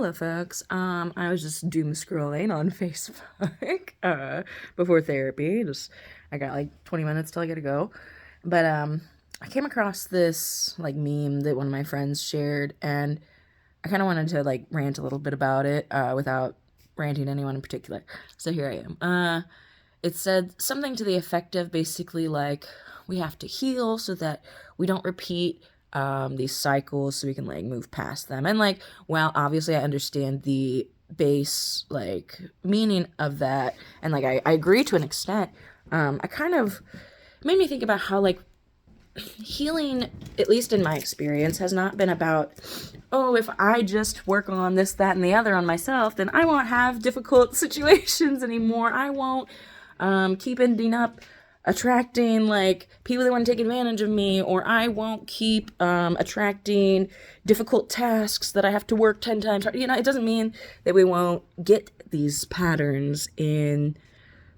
Hello, folks. I was just doom scrolling on Facebook before therapy. I got like 20 minutes till I gotta go. But I came across this like meme that one of my friends shared, and I kind of wanted to like rant a little bit about it without ranting anyone in particular. So here I am. It said something to the effect of basically like we have to heal so that we don't repeat these cycles, so we can like move past them. And like, well, obviously I understand the base like meaning of that, and like I agree to an extent. I kind of made me think about how like healing, at least in my experience, has not been about, oh, if I just work on this, that, and the other on myself, then I won't have difficult situations anymore. I won't keep ending up attracting like people that want to take advantage of me, or I won't keep attracting difficult tasks that I have to work 10 times hard. It doesn't mean that we won't get these patterns in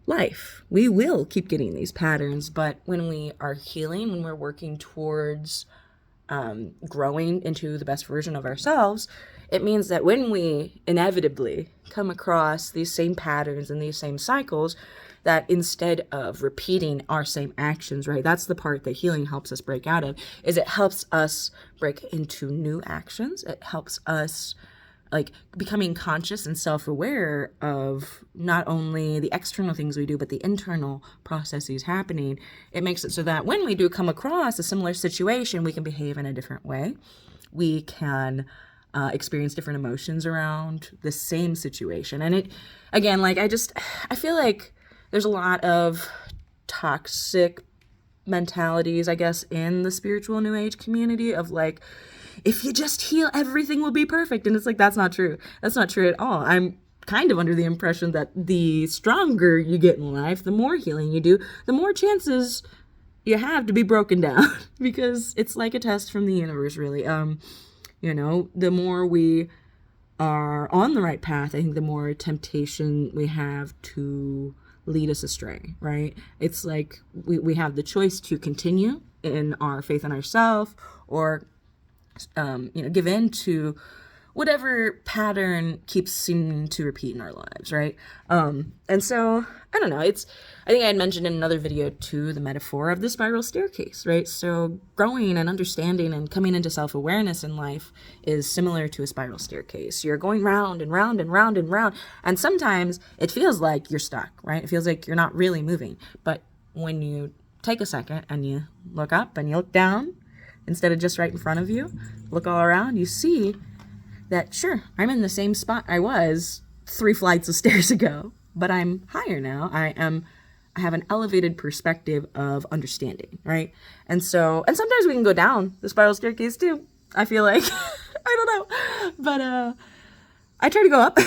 life. We will keep getting these patterns, but when we are healing, when we're working towards growing into the best version of ourselves, it means that when we inevitably come across these same patterns and these same cycles, that instead of repeating our same actions, right, that's the part that healing helps us break out of, is it helps us break into new actions. It helps us like becoming conscious and self-aware of not only the external things we do, but the internal processes happening. It makes it so that when we do come across a similar situation, we can behave in a different way. We can experience different emotions around the same situation. And it, again, like I feel like there's a lot of toxic mentalities, I guess, in the spiritual New Age community of like, if you just heal, everything will be perfect. And it's like, that's not true. That's not true at all. I'm kind of under the impression that the stronger you get in life, the more healing you do, the more chances you have to be broken down because it's like a test from the universe, really. The more we are on the right path, I think the more temptation we have to lead us astray, right? It's like we have the choice to continue in our faith in ourselves or give in to whatever pattern keeps seeming to repeat in our lives, right? And so, I don't know, I think I had mentioned in another video too, the metaphor of the spiral staircase, right? So growing and understanding and coming into self-awareness in life is similar to a spiral staircase. You're going round and round and round and round, and sometimes it feels like you're stuck, right? It feels like you're not really moving. But when you take a second and you look up and you look down, instead of just right in front of you, look all around, you see that, sure, I'm in the same spot I was 3 flights of stairs ago, but I'm higher now. I have an elevated perspective of understanding, right? And sometimes we can go down the spiral staircase too, I feel like. I don't know. But I try to go up.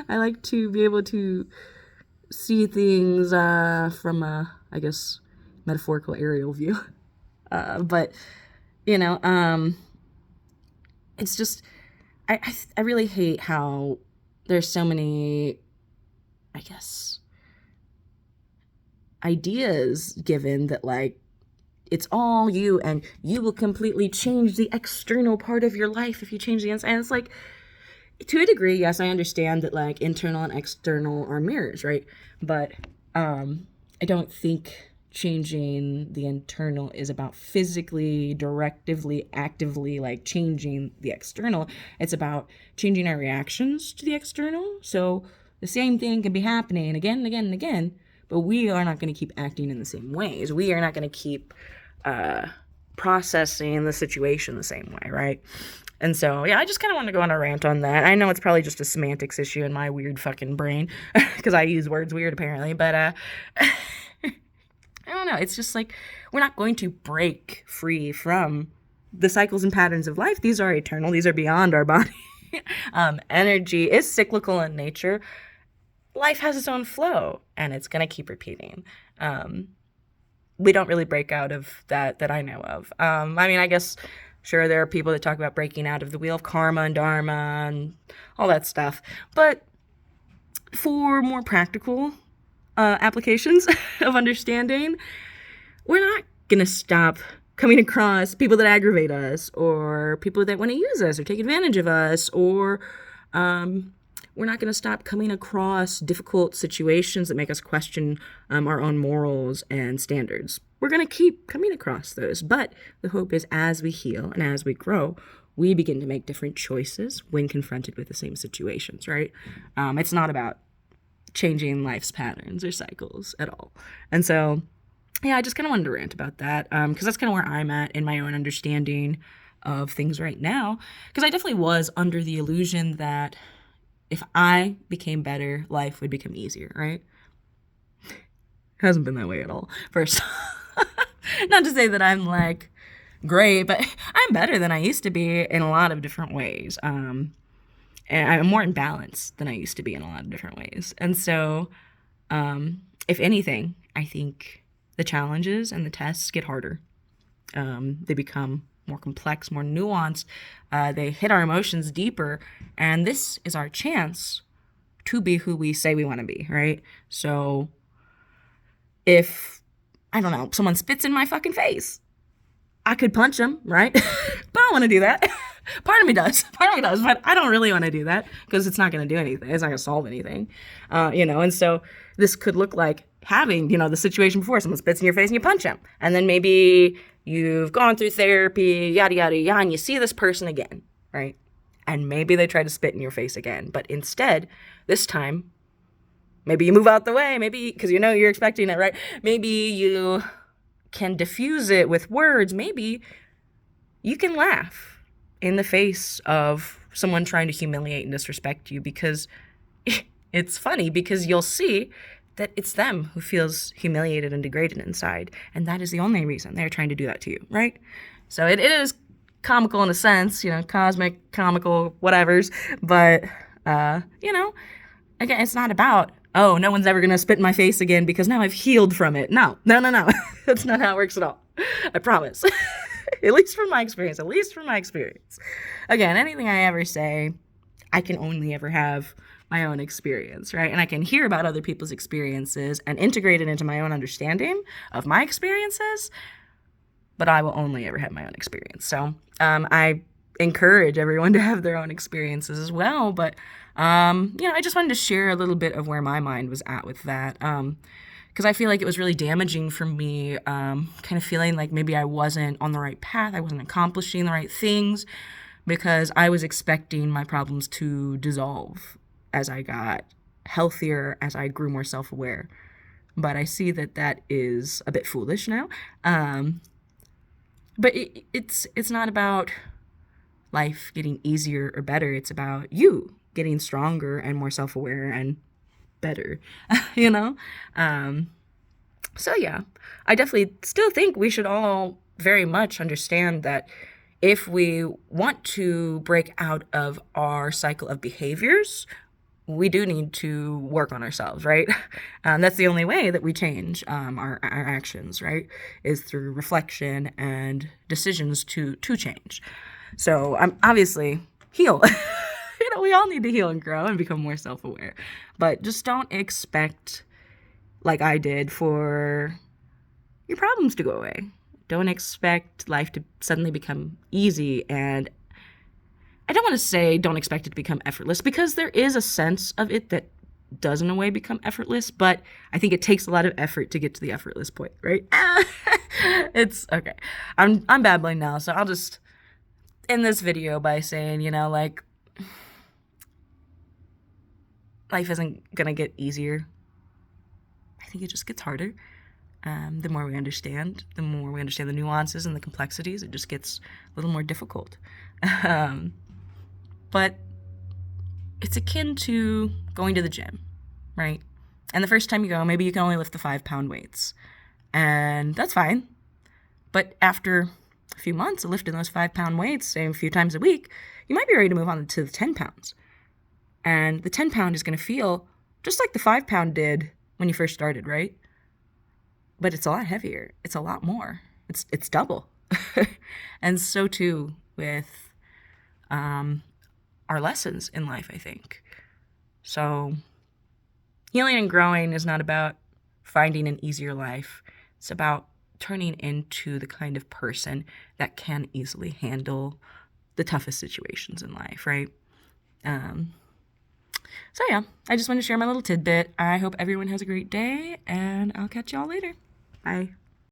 I like to be able to see things from a, I guess, metaphorical aerial view. But it's just, I really hate how there's so many, I guess, ideas given that like, it's all you and you will completely change the external part of your life if you change the inside. And it's like, to a degree, yes, I understand that like internal and external are mirrors, right? But I don't think changing the internal is about physically, directively, actively like changing the external. It's about changing our reactions to the external. So the same thing can be happening again and again and again, but we are not going to keep acting in the same ways. We are not going to keep processing the situation the same way, right? And so, yeah, I just kind of want to go on a rant on that. I know it's probably just a semantics issue in my weird fucking brain because I use words weird apparently, but I don't know. It's just like we're not going to break free from the cycles and patterns of life. These are eternal. These are beyond our body. Energy is cyclical in nature. Life has its own flow, and it's going to keep repeating. We don't really break out of that I know of. I mean, I guess, sure, there are people that talk about breaking out of the wheel of karma and dharma and all that stuff. But for more practical applications of understanding, we're not going to stop coming across people that aggravate us, or people that want to use us or take advantage of us, or we're not going to stop coming across difficult situations that make us question our own morals and standards. We're going to keep coming across those. But the hope is, as we heal and as we grow, we begin to make different choices when confronted with the same situations, right? It's not about changing life's patterns or cycles at all. And so, yeah, I just kind of wanted to rant about that, because that's kind of where I'm at in my own understanding of things right now. Because I definitely was under the illusion that if I became better, life would become easier, right? Hasn't been that way at all. First, not to say that I'm like great, but I'm better than I used to be in a lot of different ways. And I'm more in balance than I used to be in a lot of different ways. And so, if anything, I think the challenges and the tests get harder. They become more complex, more nuanced. They hit our emotions deeper. And this is our chance to be who we say we want to be, right? So if, I don't know, someone spits in my fucking face, I could punch them, right? But I don't want to do that. Part of me does, but I don't really want to do that because it's not going to do anything. It's not going to solve anything, and so this could look like having, the situation before someone spits in your face and you punch them. And then maybe you've gone through therapy, yada, yada, yada, and you see this person again, right? And maybe they try to spit in your face again. But instead, this time, maybe you move out the way, maybe because you're expecting it, right? Maybe you can diffuse it with words. Maybe you can laugh in the face of someone trying to humiliate and disrespect you, because it's funny, because you'll see that it's them who feels humiliated and degraded inside. And that is the only reason they're trying to do that to you, right? So it is comical in a sense, cosmic, comical, whatevers. But, again, it's not about, oh, no one's ever going to spit in my face again because now I've healed from it. No. That's not how it works at all. I promise. At least from my experience. Again, anything I ever say, I can only ever have my own experience, right? And I can hear about other people's experiences and integrate it into my own understanding of my experiences, but I will only ever have my own experience. So I encourage everyone to have their own experiences as well. But, I just wanted to share a little bit of where my mind was at with that. Because I feel like it was really damaging for me, kind of feeling like maybe I wasn't on the right path, I wasn't accomplishing the right things, because I was expecting my problems to dissolve as I got healthier, as I grew more self-aware. But I see that that is a bit foolish now. But it's not about life getting easier or better. It's about you getting stronger and more self-aware and better, So yeah, I definitely still think we should all very much understand that if we want to break out of our cycle of behaviors, we do need to work on ourselves, right? That's the only way that we change our actions, right? Is through reflection and decisions to change. So obviously heal. We all need to heal and grow and become more self-aware. But just don't expect, like I did, for your problems to go away. Don't expect life to suddenly become easy. And I don't want to say don't expect it to become effortless, because there is a sense of it that does in a way become effortless, but I think it takes a lot of effort to get to the effortless point, right? It's okay. I'm babbling now, so I'll just end this video by saying, life isn't gonna get easier. I think it just gets harder. The more we understand the nuances and the complexities, it just gets a little more difficult. But it's akin to going to the gym, right? And the first time you go, maybe you can only lift the 5-pound weights. And that's fine. But after a few months of lifting those 5-pound weights, say a few times a week, you might be ready to move on to the 10 pounds. And the 10-pound is going to feel just like the 5-pound did when you first started, right? But it's a lot heavier. It's a lot more. It's double. And so too with our lessons in life, I think. So healing and growing is not about finding an easier life. It's about turning into the kind of person that can easily handle the toughest situations in life, right? Um, so yeah, I just wanted to share my little tidbit. I hope everyone has a great day, and I'll catch y'all later. Bye.